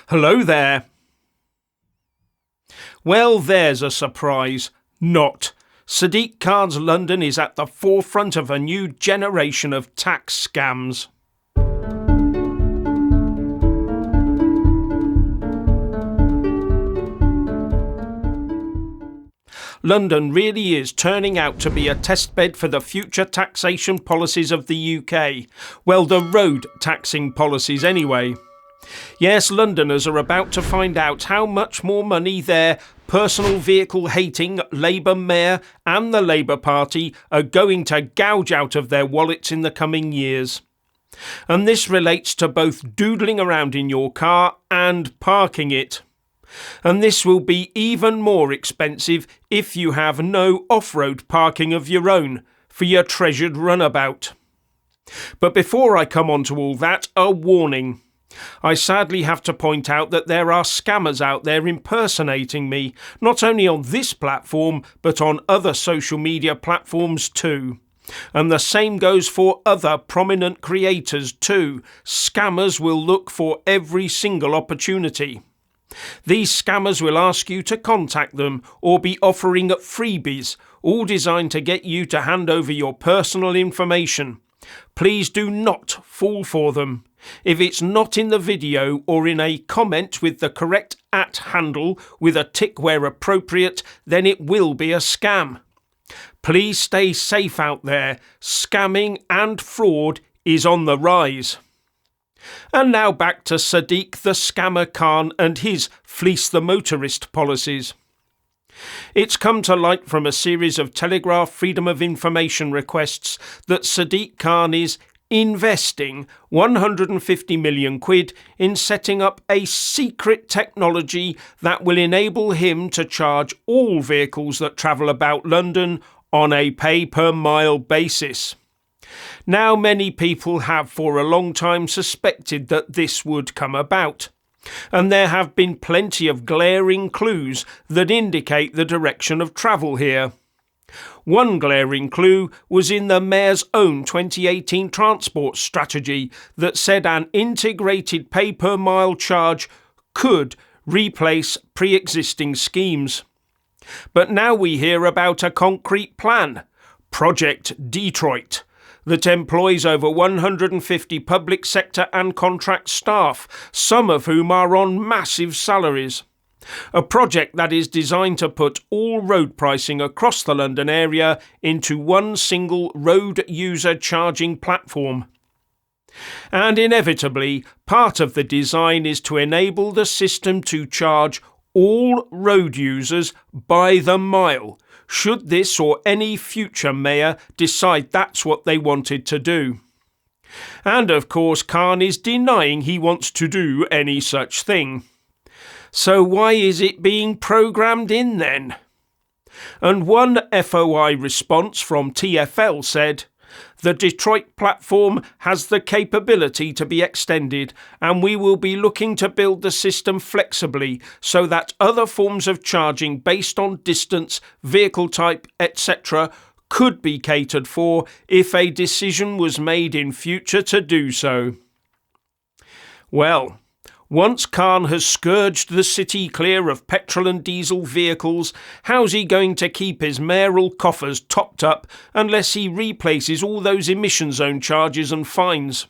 Hello there. Well, there's a surprise. Not. Sadiq Khan's London is at the forefront of a new generation of tax scams. London really is turning out to be a testbed for the future taxation policies of the UK. Well, the road taxing policies anyway. Yes, Londoners are about to find out how much more money their personal vehicle hating Labour mayor and the Labour Party are going to gouge out of their wallets in the coming years. And this relates to both doodling around in your car and parking it. And this will be even more expensive if you have no off-road parking of your own for your treasured runabout. But before I come on to all that, a warning. I sadly have to point out that there are scammers out there impersonating me, not only on this platform, but on other social media platforms too. And the same goes for other prominent creators too. Scammers will look for every single opportunity. These scammers will ask you to contact them or be offering up freebies, all designed to get you to hand over your personal information. Please do not fall for them. If it's not in the video or in a comment with the correct @ handle with a tick where appropriate, then it will be a scam. Please stay safe out there. Scamming and fraud is on the rise. And now back to Sadiq the Scammer Khan and his fleece the motorist policies. It's come to light from a series of Telegraph Freedom of Information requests that Sadiq Khan is investing 150 million quid in setting up a secret technology that will enable him to charge all vehicles that travel about London on a pay-per-mile basis. Now, many people have for a long time suspected that this would come about, and there have been plenty of glaring clues that indicate the direction of travel here. One glaring clue was in the Mayor's own 2018 transport strategy that said an integrated pay-per-mile charge could replace pre-existing schemes. But now we hear about a concrete plan, Project Detroit, that employs over 150 public sector and contract staff, some of whom are on massive salaries. A project that is designed to put all road pricing across the London area into one single road user charging platform. And inevitably, part of the design is to enable the system to charge all road users by the mile, should this or any future mayor decide that's what they wanted to do. And of course, Khan is denying he wants to do any such thing. So why is it being programmed in then? And one FOI response from TfL said, "The Detroit platform has the capability to be extended, and we will be looking to build the system flexibly so that other forms of charging based on distance, vehicle type, etc. could be catered for if a decision was made in future to do so." Well, once Khan has scourged the city clear of petrol and diesel vehicles, how's he going to keep his mayoral coffers topped up unless he replaces all those emission zone charges and fines?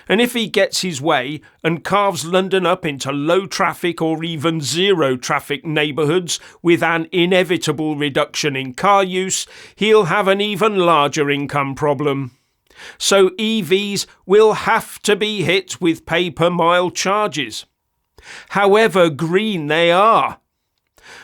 And if he gets his way and carves London up into low traffic or even zero traffic neighbourhoods with an inevitable reduction in car use, he'll have an even larger income problem. So EVs will have to be hit with pay-per-mile charges, however green they are.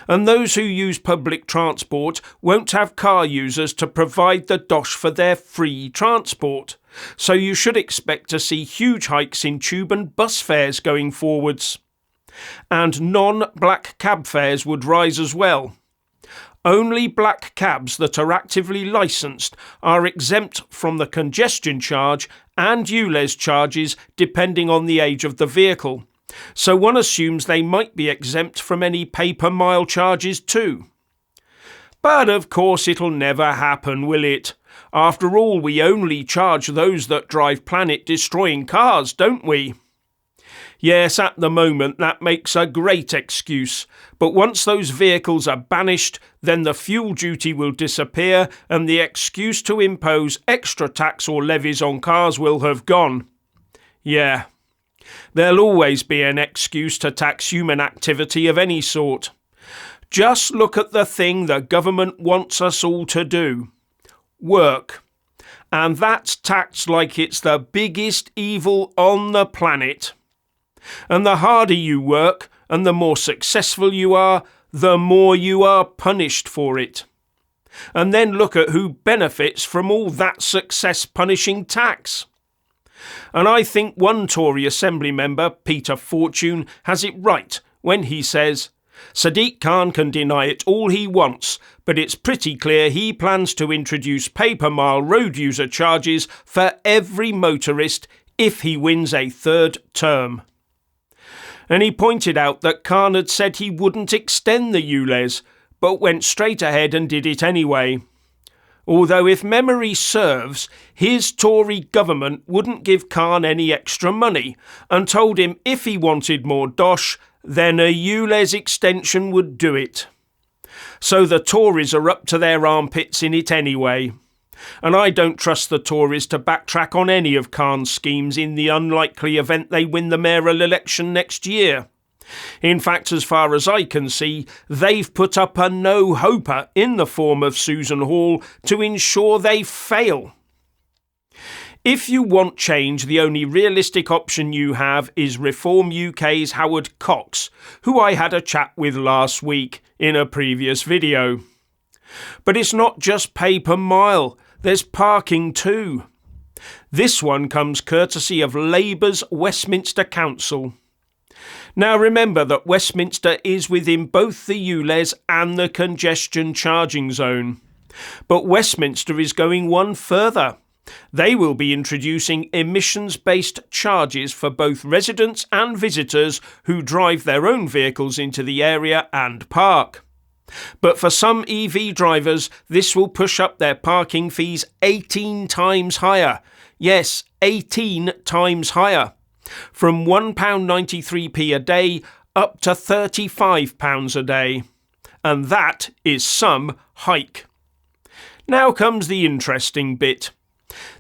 And those who use public transport won't have car users to provide the dosh for their free transport. So you should expect to see huge hikes in tube and bus fares going forwards. And non-black cab fares would rise as well. Only black cabs that are actively licensed are exempt from the congestion charge and ULEZ charges depending on the age of the vehicle. So one assumes they might be exempt from any pay-per-mile charges too. But of course it'll never happen, will it? After all, we only charge those that drive planet-destroying cars, don't we? Yes, at the moment that makes a great excuse, but once those vehicles are banished, then the fuel duty will disappear and the excuse to impose extra tax or levies on cars will have gone. Yeah, there'll always be an excuse to tax human activity of any sort. Just look at the thing the government wants us all to do. Work. And that's taxed like it's the biggest evil on the planet. And the harder you work and the more successful you are, the more you are punished for it. And then look at who benefits from all that success punishing tax. And I think one Tory Assembly member, Peter Fortune, has it right when he says, Sadiq Khan can deny it all he wants, but it's pretty clear he plans to introduce pay-per-mile road user charges for every motorist if he wins a third term. And he pointed out that Khan had said he wouldn't extend the ULEZ, but went straight ahead and did it anyway. Although if memory serves, his Tory government wouldn't give Khan any extra money and told him if he wanted more dosh, then a ULEZ extension would do it. So the Tories are up to their armpits in it anyway. And I don't trust the Tories to backtrack on any of Khan's schemes in the unlikely event they win the mayoral election next year. In fact, as far as I can see, they've put up a no-hoper in the form of Susan Hall to ensure they fail. If you want change, the only realistic option you have is Reform UK's Howard Cox, who I had a chat with last week in a previous video. But it's not just pay per mile, there's parking too. This one comes courtesy of Labour's Westminster Council. Now remember that Westminster is within both the ULEZ and the congestion charging zone. But Westminster is going one further. They will be introducing emissions-based charges for both residents and visitors who drive their own vehicles into the area and park. But for some EV drivers, this will push up their parking fees 18 times higher. Yes, 18 times higher. From £1.93p a day up to £35 a day. And that is some hike. Now comes the interesting bit.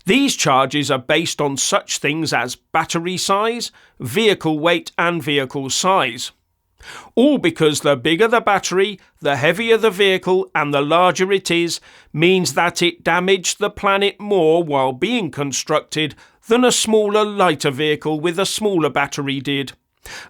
These charges are based on such things as battery size, vehicle weight and vehicle size. All because the bigger the battery, the heavier the vehicle and the larger it is, means that it damaged the planet more while being constructed than a smaller, lighter vehicle with a smaller battery did,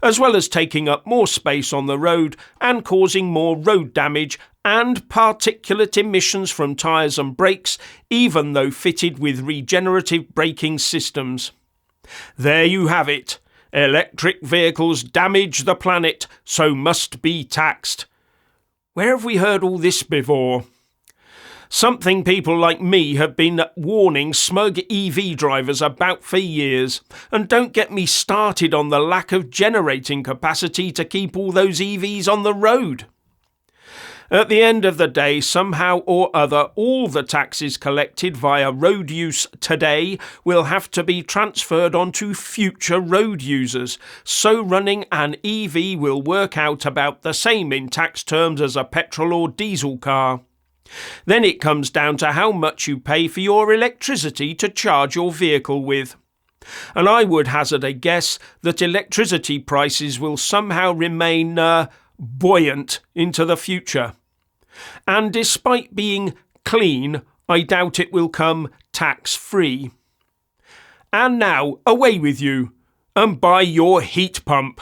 as well as taking up more space on the road and causing more road damage and particulate emissions from tyres and brakes, even though fitted with regenerative braking systems. There you have it. Electric vehicles damage the planet, so must be taxed. Where have we heard all this before? Something people like me have been warning smug EV drivers about for years. And don't get me started on the lack of generating capacity to keep all those EVs on the road. At the end of the day, somehow or other, all the taxes collected via road use today will have to be transferred onto future road users, so running an EV will work out about the same in tax terms as a petrol or diesel car. Then it comes down to how much you pay for your electricity to charge your vehicle with. And I would hazard a guess that electricity prices will somehow remain buoyant into the future. And despite being clean, I doubt it will come tax-free. And now, away with you, and buy your heat pump.